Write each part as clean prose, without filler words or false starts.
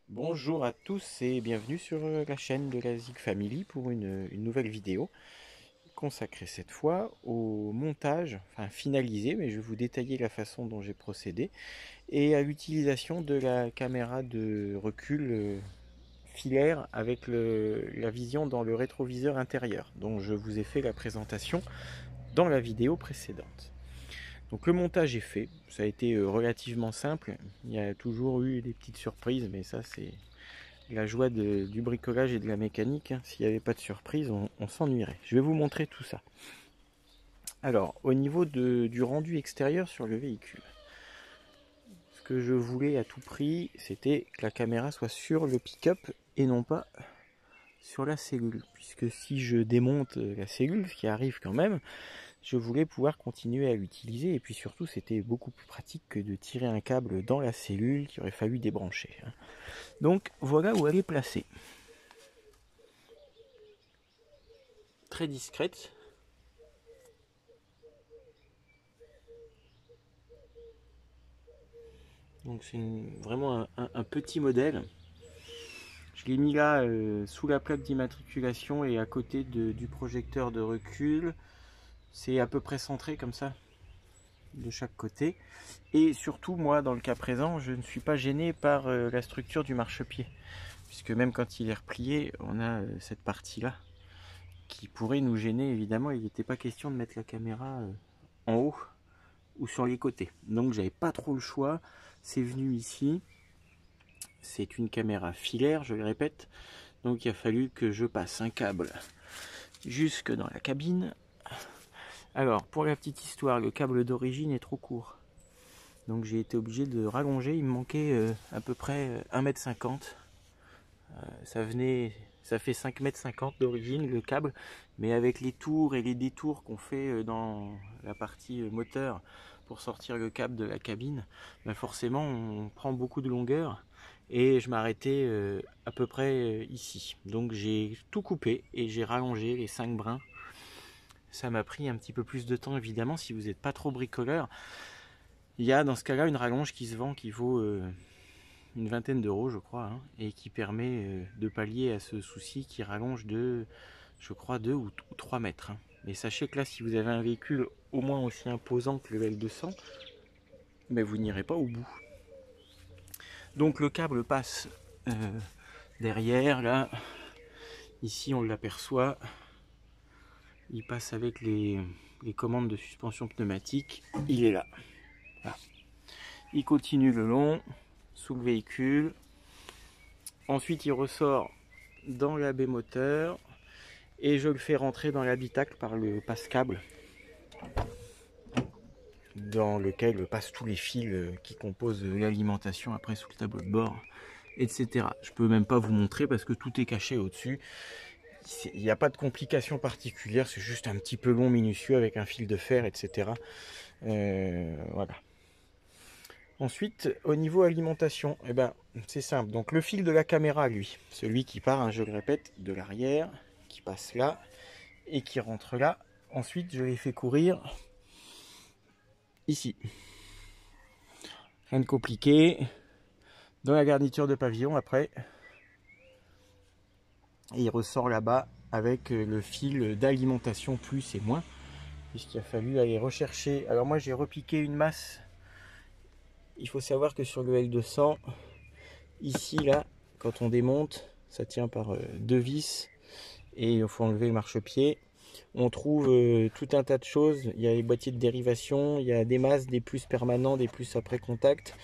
Bonjour à tous et bienvenue sur la chaîne de la Zig Family pour une nouvelle vidéo consacrée cette fois au montage, enfin finalisé, mais je vais vous détailler la façon dont j'ai procédé, et à l'utilisation de la caméra de recul filaire avec la vision dans le rétroviseur intérieur, dont je vous ai fait la présentation dans la vidéo précédente. Donc le montage est fait, ça a été relativement simple, il y a toujours eu des petites surprises, mais ça c'est la joie du bricolage et de la mécanique. S'il n'y avait pas de surprise, on s'ennuierait. Je vais vous montrer tout ça. Alors, au niveau du rendu extérieur sur le véhicule, ce que je voulais à tout prix, c'était que la caméra soit sur le pick-up et non pas sur la cellule. Puisque si je démonte la cellule, ce qui arrive quand même, je voulais pouvoir continuer à l'utiliser. Et puis surtout, c'était beaucoup plus pratique que de tirer un câble dans la cellule qu'il aurait fallu débrancher. Donc, voilà où elle est placée. Très discrète. Donc c'est vraiment un petit modèle. Je l'ai mis là sous la plaque d'immatriculation et à côté du projecteur de recul. C'est à peu près centré comme ça, de chaque côté. Et surtout, moi, dans le cas présent, je ne suis pas gêné par la structure du marchepied. Puisque même quand il est replié, on a cette partie-là qui pourrait nous gêner. Évidemment, il n'était pas question de mettre la caméra en haut ou sur les côtés. Donc j'avais pas trop le choix. C'est venu ici. C'est une caméra filaire, je le répète. Donc il a fallu que je passe un câble jusque dans la cabine. Alors, pour la petite histoire, le câble d'origine est trop court. Donc j'ai été obligé de rallonger. Il me manquait à peu près 1,50 m. Ça fait 5,50 m d'origine le câble. Mais avec les tours et les détours qu'on fait dans la partie moteur pour sortir le câble de la cabine, ben forcément on prend beaucoup de longueur. Et je m'arrêtais à peu près ici. Donc j'ai tout coupé et j'ai rallongé les 5 brins. Ça m'a pris un petit peu plus de temps évidemment. Si vous n'êtes pas trop bricoleur, il y a dans ce cas là une rallonge qui se vend qui vaut une vingtaine d'euros je crois, hein, et qui permet de pallier à ce souci qui rallonge de, je crois, 2 ou 3 mètres. Hein. Mais sachez que là, si vous avez un véhicule au moins aussi imposant que le L200, mais vous n'irez pas au bout. Donc le câble passe derrière, là, ici on l'aperçoit, il passe avec les commandes de suspension pneumatique, il est là. Voilà. Il continue le long, sous le véhicule, ensuite il ressort dans la baie moteur, et je le fais rentrer dans l'habitacle par le passe-câble, dans lequel passent tous les fils qui composent l'alimentation après sous le tableau de bord, etc. Je peux même pas vous montrer parce que tout est caché au-dessus. Il n'y a pas de complications particulières, c'est juste un petit peu long, minutieux avec un fil de fer, etc. Voilà. Ensuite, au niveau alimentation, eh ben, c'est simple. Donc le fil de la caméra, lui, celui qui part, hein, je le répète, de l'arrière, qui passe là et qui rentre là. Ensuite, je l'ai fait courir ici. Rien de compliqué. Dans la garniture de pavillon après. Et il ressort là-bas avec le fil d'alimentation plus et moins. Puisqu'il a fallu aller rechercher. Alors moi j'ai repiqué une masse. Il faut savoir que sur le L200, ici là, quand on démonte, ça tient par deux vis. Et il faut enlever le marchepied. On trouve tout un tas de choses. Il y a les boîtiers de dérivation, il y a des masses, des plus permanents, des plus après contact.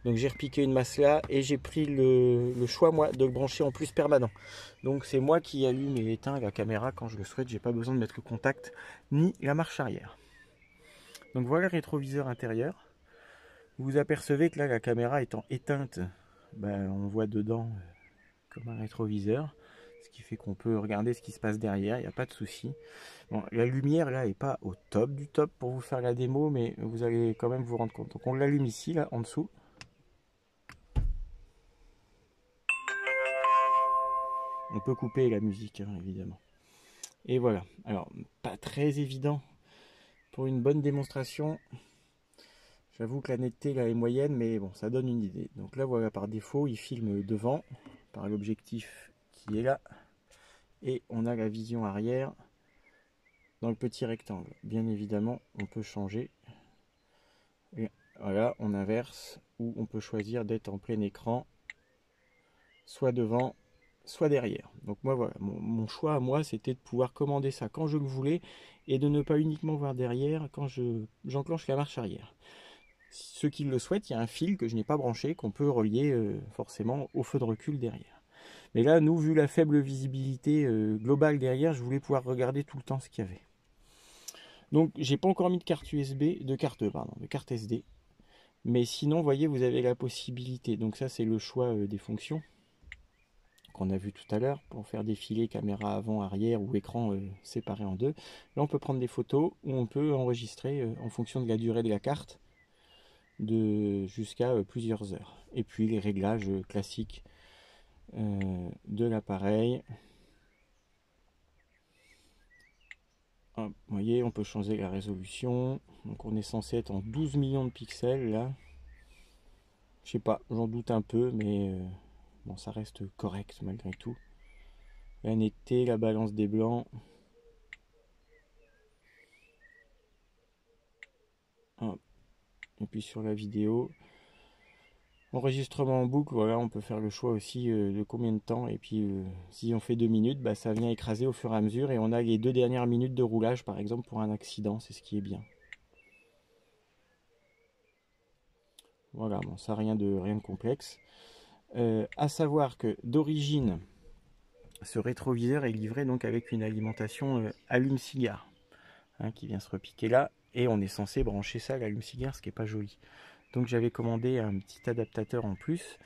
Donc j'ai repiqué une masse là et j'ai pris le choix moi de le brancher en plus permanent. Donc c'est moi qui allume et éteins la caméra quand je le souhaite. J'ai pas besoin de mettre le contact ni la marche arrière. Donc voilà le rétroviseur intérieur. Vous apercevez que là la caméra étant éteinte, ben, on voit dedans comme un rétroviseur. Ce qui fait qu'on peut regarder ce qui se passe derrière, il n'y a pas de souci. Bon, la lumière là est pas au top du top pour vous faire la démo, mais vous allez quand même vous rendre compte. Donc on l'allume ici, là, en dessous. On peut couper la musique, hein, évidemment. Et voilà. Alors, pas très évident pour une bonne démonstration. J'avoue que la netteté là est moyenne, mais bon, ça donne une idée. Donc là, voilà, par défaut, il filme devant, par l'objectif qui est là. Et on a la vision arrière dans le petit rectangle. Bien évidemment, on peut changer. Et voilà, on inverse, ou on peut choisir d'être en plein écran, soit devant, soit derrière. Donc moi, voilà, mon choix à moi, c'était de pouvoir commander ça quand je le voulais, et de ne pas uniquement voir derrière quand j'enclenche la marche arrière. Ceux qui le souhaitent, il y a un fil que je n'ai pas branché, qu'on peut relier forcément au feu de recul derrière. Mais là, nous, vu la faible visibilité globale derrière, je voulais pouvoir regarder tout le temps ce qu'il y avait. Donc, j'ai pas encore mis de carte USB, de carte SD. Mais sinon, vous voyez, vous avez la possibilité. Donc ça, c'est le choix des fonctions qu'on a vu tout à l'heure pour faire défiler caméra avant, arrière ou écran séparé en deux. Là, on peut prendre des photos ou on peut enregistrer en fonction de la durée de la carte jusqu'à plusieurs heures. Et puis les réglages classiques de l'appareil. Vous voyez, on peut changer la résolution. Donc on est censé être en 12 millions de pixels là. Je sais pas, j'en doute un peu, mais bon, ça reste correct malgré tout. La netteté, la balance des blancs. Et puis sur la vidéo, enregistrement en boucle, voilà, on peut faire le choix aussi de combien de temps. Et puis si on fait 2 minutes, bah, ça vient écraser au fur et à mesure. Et on a les 2 dernières minutes de roulage, par exemple, pour un accident, c'est ce qui est bien. Voilà, bon, ça rien de complexe. À savoir que d'origine, ce rétroviseur est livré donc avec une alimentation allume-cigare qui vient se repiquer là. Et on est censé brancher ça à l'allume-cigare, ce qui n'est pas joli. Donc j'avais commandé un petit adaptateur en plus,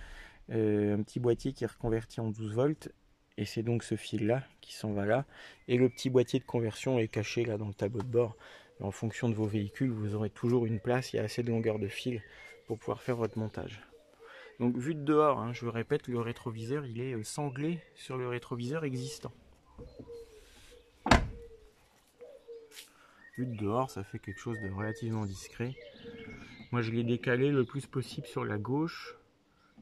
un petit boîtier qui est reconverti en 12 volts. Et c'est donc ce fil là qui s'en va là. Et le petit boîtier de conversion est caché là dans le tableau de bord. Et en fonction de vos véhicules, vous aurez toujours une place, il y a assez de longueur de fil pour pouvoir faire votre montage. Donc vu de dehors, je le répète, le rétroviseur il est sanglé sur le rétroviseur existant. Vu de dehors, ça fait quelque chose de relativement discret. Moi je l'ai décalé le plus possible sur la gauche,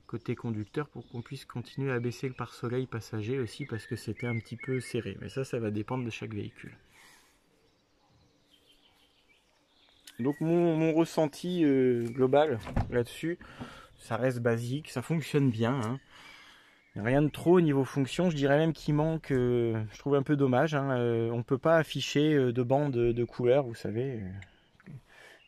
côté conducteur, pour qu'on puisse continuer à baisser le pare-soleil passager aussi, parce que c'était un petit peu serré. Mais ça va dépendre de chaque véhicule. Donc mon ressenti global là-dessus, ça reste basique, ça fonctionne bien. Rien de trop au niveau fonction, je dirais même qu'il manque, je trouve un peu dommage, on ne peut pas afficher de bandes de couleurs, vous savez,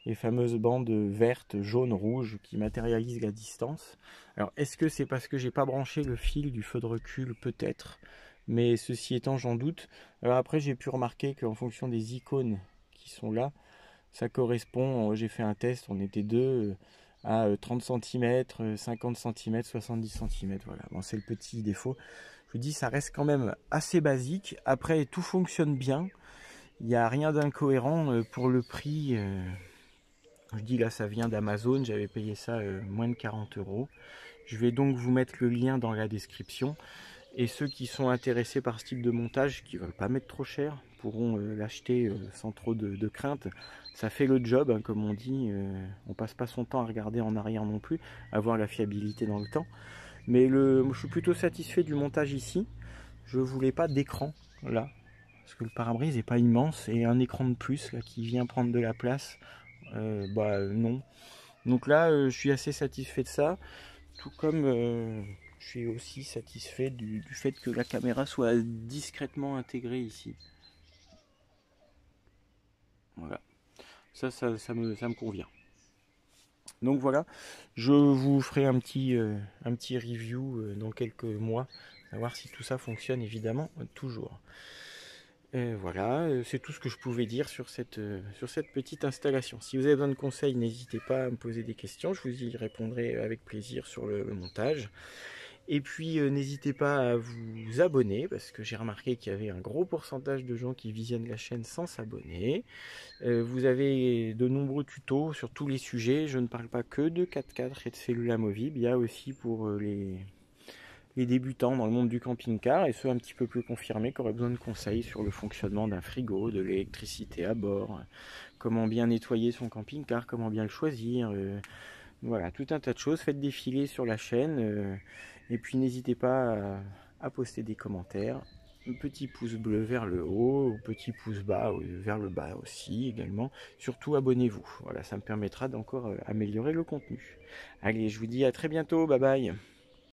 les fameuses bandes vertes, jaunes, rouges qui matérialisent la distance. Alors est-ce que c'est parce que j'ai pas branché le fil du feu de recul? Peut-être, mais ceci étant, j'en doute. Alors après, j'ai pu remarquer qu'en fonction des icônes qui sont là, ça correspond, j'ai fait un test, on était deux à 30 cm, 50 cm, 70 cm, voilà, bon, c'est le petit défaut. Je vous dis, ça reste quand même assez basique. Après, tout fonctionne bien, il n'y a rien d'incohérent pour le prix. Je dis là, ça vient d'Amazon, j'avais payé ça moins de 40 €. Je vais donc vous mettre le lien dans la description. Et ceux qui sont intéressés par ce type de montage, qui ne veulent pas mettre trop cher, pourront l'acheter sans trop de crainte. Ça fait le job, comme on dit. On passe pas son temps à regarder en arrière non plus, à voir la fiabilité dans le temps. Mais je suis plutôt satisfait du montage ici. Je voulais pas d'écran là, parce que le pare-brise n'est pas immense, et un écran de plus là qui vient prendre de la place, non. Donc là, je suis assez satisfait de ça, tout comme je suis aussi satisfait du fait que la caméra soit discrètement intégrée ici. Voilà, ça me convient. Donc voilà, je vous ferai un petit review dans quelques mois, à voir si tout ça fonctionne évidemment toujours. Voilà, c'est tout ce que je pouvais dire sur cette petite installation. Si vous avez besoin de conseils, n'hésitez pas à me poser des questions, je vous y répondrai avec plaisir sur le montage. Et puis n'hésitez pas à vous abonner, parce que j'ai remarqué qu'il y avait un gros pourcentage de gens qui visionnent la chaîne sans s'abonner. Vous avez de nombreux tutos sur tous les sujets. Je ne parle pas que de 4x4 et de cellules amovibles, il y a aussi pour les les débutants dans le monde du camping-car et ceux un petit peu plus confirmés qui auraient besoin de conseils sur le fonctionnement d'un frigo, de l'électricité à bord, comment bien nettoyer son camping-car, comment bien le choisir. Voilà, tout un tas de choses. Faites défiler sur la chaîne et puis n'hésitez pas à poster des commentaires. Un petit pouce bleu vers le haut, petit pouce bas vers le bas aussi également. Surtout abonnez-vous. Voilà, ça me permettra d'encore améliorer le contenu. Allez, je vous dis à très bientôt. Bye bye.